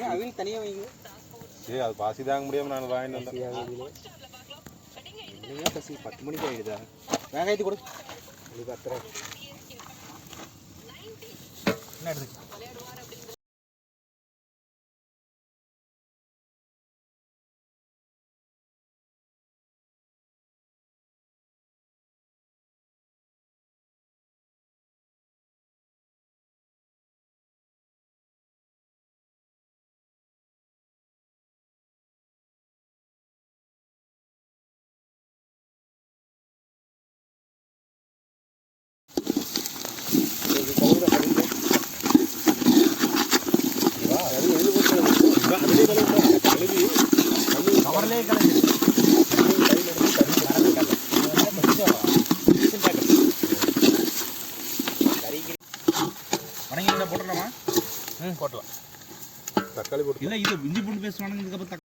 அவங்க தனியாக வைங்க. அது பாசி தாங்க முடியாமல் நான் வாங்கிட்டு இல்லையா பசி 10 மணிக்கு ஆகிடுதா? வெங்காயத்து கொடு. இது 10 என்ன எடுத்துக்க? வணங்கினா போட்டுடலாமா? போட்டலாம். தக்காளி போட்டு இல்லை, இது இஞ்சி பூண்டு பேஸ்ட் வணங்கினதுக்கப்புறம்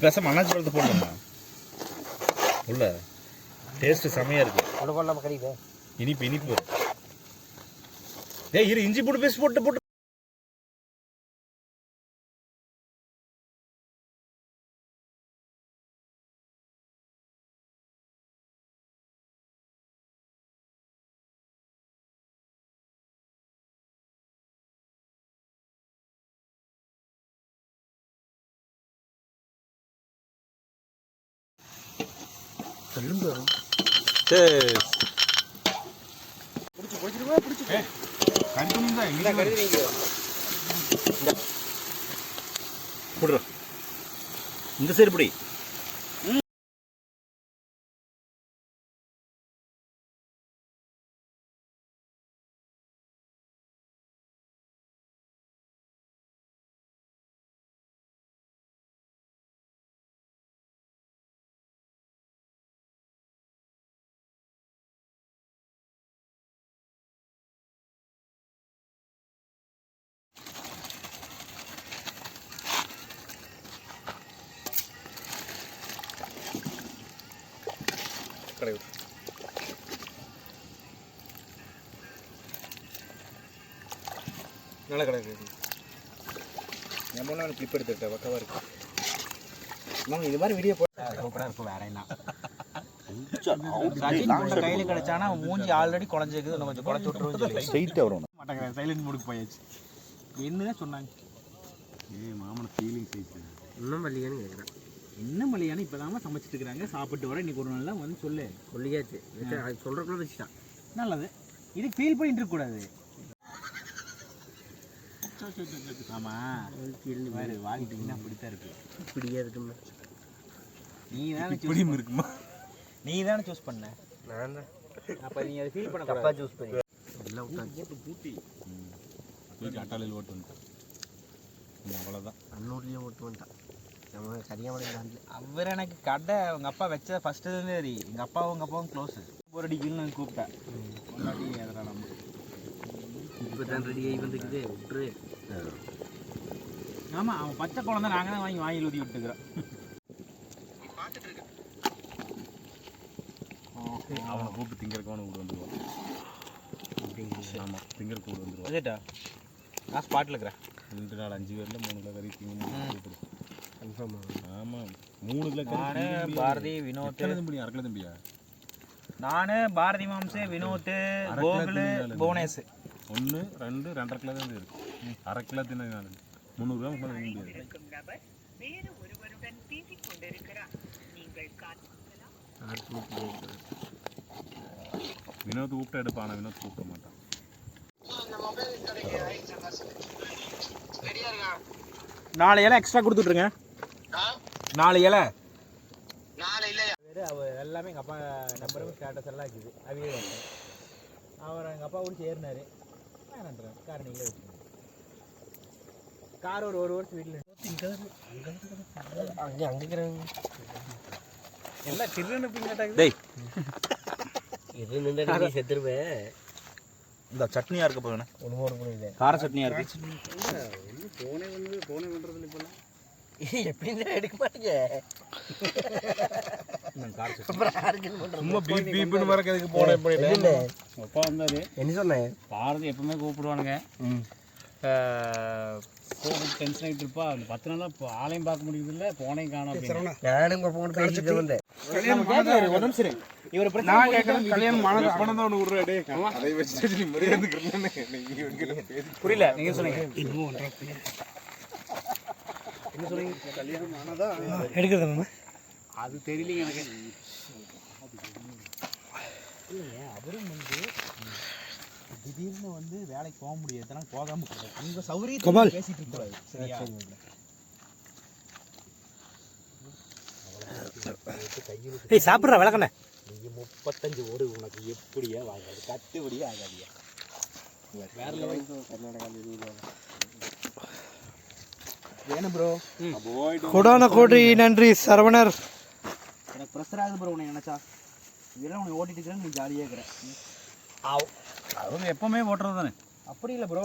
பேசாம அண்ணாச்சி பழத்தை போடலாமா? உள்ள டேஸ்ட் செமையா இருக்கு. உள்ள போடலாமா? கறியில இனிப்பு இரு இஞ்சி போட்டு பேஸ்ட் போட்டு இந்த சைடு பிடி. நல்ல கடை நம்ம ஒன்று கிளிப் எடுத்துக்கிட்டேன். பக்கவாக இருக்கு. நம்ம இது மாதிரி வீடியோ போட்டால் சூப்பராக இருக்கும். வேற என்ன கையில் கிடைச்சானா மூஞ்சி ஆல்ரெடி குழஞ்சிருக்குது. இன்னும் கொஞ்சம் குழச்சி விட்டுருவோம் சொல்லி ஸ்ட்ரைட்டாக வரணும் மாட்டாங்க. சைலண்ட் மூடுக்கு போயாச்சு. என்னதான் சொன்னாங்க? மாமனை ஃபீலிங் சைட்டு இன்னும் மல்லிகான்னு கேட்குறேன். என்ன மல்லிகான்னு இப்போ தான் சமைச்சிட்டு இருக்கிறாங்க. சாப்பிட்டு வர இன்னைக்கு ஒரு நாள் தான் வந்து சொல்லு சொல்லியாச்சு. அது சொல்கிறக்குள்ள வச்சுட்டான். நல்லது. இது ஃபீல் பண்ணிட்டு இருக்கக்கூடாது. ஆமாம் வேறு வாங்கிட்டீங்கன்னா அப்படித்தான் இருக்கு. இப்படியே இருக்குமா? நீ தானே இப்படியும் இருக்குமா? நீ தானே சூஸ் பண்ண. நான் தான். அப்போ நீ அதை ஃபீல் பண்ண தப்பா சூஸ் பண்ணி எல்லாம் போட்டு பூட்டி அட்டாலையில் ஓட்டு வந்துட்டான். அவ்வளோதான். அன்னூர்லேயே ஓட்டு வந்துட்டான். நம்ம சரியாக அவர் எனக்கு கடை உங்கள் அப்பா வச்ச ஃபஸ்ட்டு சரி. எங்கள் அப்பாவும் க்ளோஸு. ஒரு அடிக்கணும்னு நான் கூப்பிட்டேன். கொண்டாடி அதெல்லாம் நம்ம இப்போ தான் ரெடி ஆகி வந்துக்குது விட்டுரு. ஆமாம், அவன் பச்சை குழந்தை நாங்கள் தான் வாங்கி ஊற்றி விட்டுக்கிறோம். அவனை கூப்பிட்டு திங்கறக்கான கூட வந்துடுவான். ஆமாம், திங்கறக்கு கூட வந்துடுவான். அதேட்டா நான் ஸ்பாட்டில் இருக்கிறேன். 2 நாள் 5 பேரில் 3 கிலோ கறி கூப்பிடு. கன்ஃபார்ம். ஆமாம், 3 கிலோ கறி. நான் பாரதி வினோத் தம்பியா 1 கிலோ தம்பியா. நான் பாரதி மாம்சே வினோத் கோகுல் புவனேஷ் 1 2 2.5 கிலோ தான் இருக்கு. 1/2 கிலோ தின்னு 300 கிராம் மேலே வாங்க முடியாது. வினோத் கூப்பிட்டு எடுப்பான். வினோத் கூப்பிட மாட்டான். 4 இலை எக்ஸ்ட்ரா கொடுத்துட்ருங்க. 4 இலை எல்லாமே எங்கள் அப்பா நம்பரும் ஸ்டேட்டஸ் எல்லாம் இருக்குது. அவையே அவர் எங்கள் அப்பா கூட சேர்னாரு. வேணான்றேன். கார் நீங்களே வச்சுக்கோங்க. கார் ஒரு வருஷம் வீட்டில் அங்கே எல்லாம் திருநெல்வேலி இது நின்று செத்துருவேன். இந்த சட்னியாக இருக்க போதுண்ணே, கார சட்னியாக இருக்கு. எப்படின்னு எடுக்க மாட்டீங்க. சும்மா பீப் பீப்னு வரக்கிறதுக்கு போனேன் பண்ணிட்டு அப்பா வந்தாரு. என்ன சொன்னேன்? பாரதி எப்பவுமே கூப்பிடுவானுங்க. கோவிட் டென்ஷன் ஆகிட்டு இருப்பா. அந்த 10 நாளாக இப்போ ஆளையும் பார்க்க முடியுது இல்லை, போனையும் காணும் அப்படின்னு. நானும் இப்போ போட்டு பேசிட்டு வந்தேன். இவர் நான் கேட்கறேன் கல்யாணம் பணம் தான் ஒன்று விடுறாடே அதை வச்சுட்டு நீ மரியாதை புரியல, நீங்க சொன்னீங்க எடுக்கிறது அது தெரியலங்க எனக்கு. அவரும் வந்து திடீர்னு வந்து வேலைக்கு போக முடியாது, இதெல்லாம் போகாம உங்க சௌகரியத்தை பேசிட்டு இருக்கக்கூடாது. சரியா? சாப்பிட்ற விளக்கண்ணே. நீங்க 35 ஓடு உனக்கு எப்படியா வாங்காது, கட்டுப்படியே ஆகாதியா. வேற லெவல். வேணும் ப்ரோ. கொடான கோடி நன்றி சரவணர். எனக்கு ப்ரெஷர் ஆகுது ப்ரோ உன்னை நினைச்சா. இதெல்லாம் உன்னை ஓட்டிட்டு இருக்கிறேன், நீ ஜாலியாக இருக்கிறேன். அவங்க எப்பவுமே ஓட்டுறது தானே. அப்படி இல்லை ப்ரோ.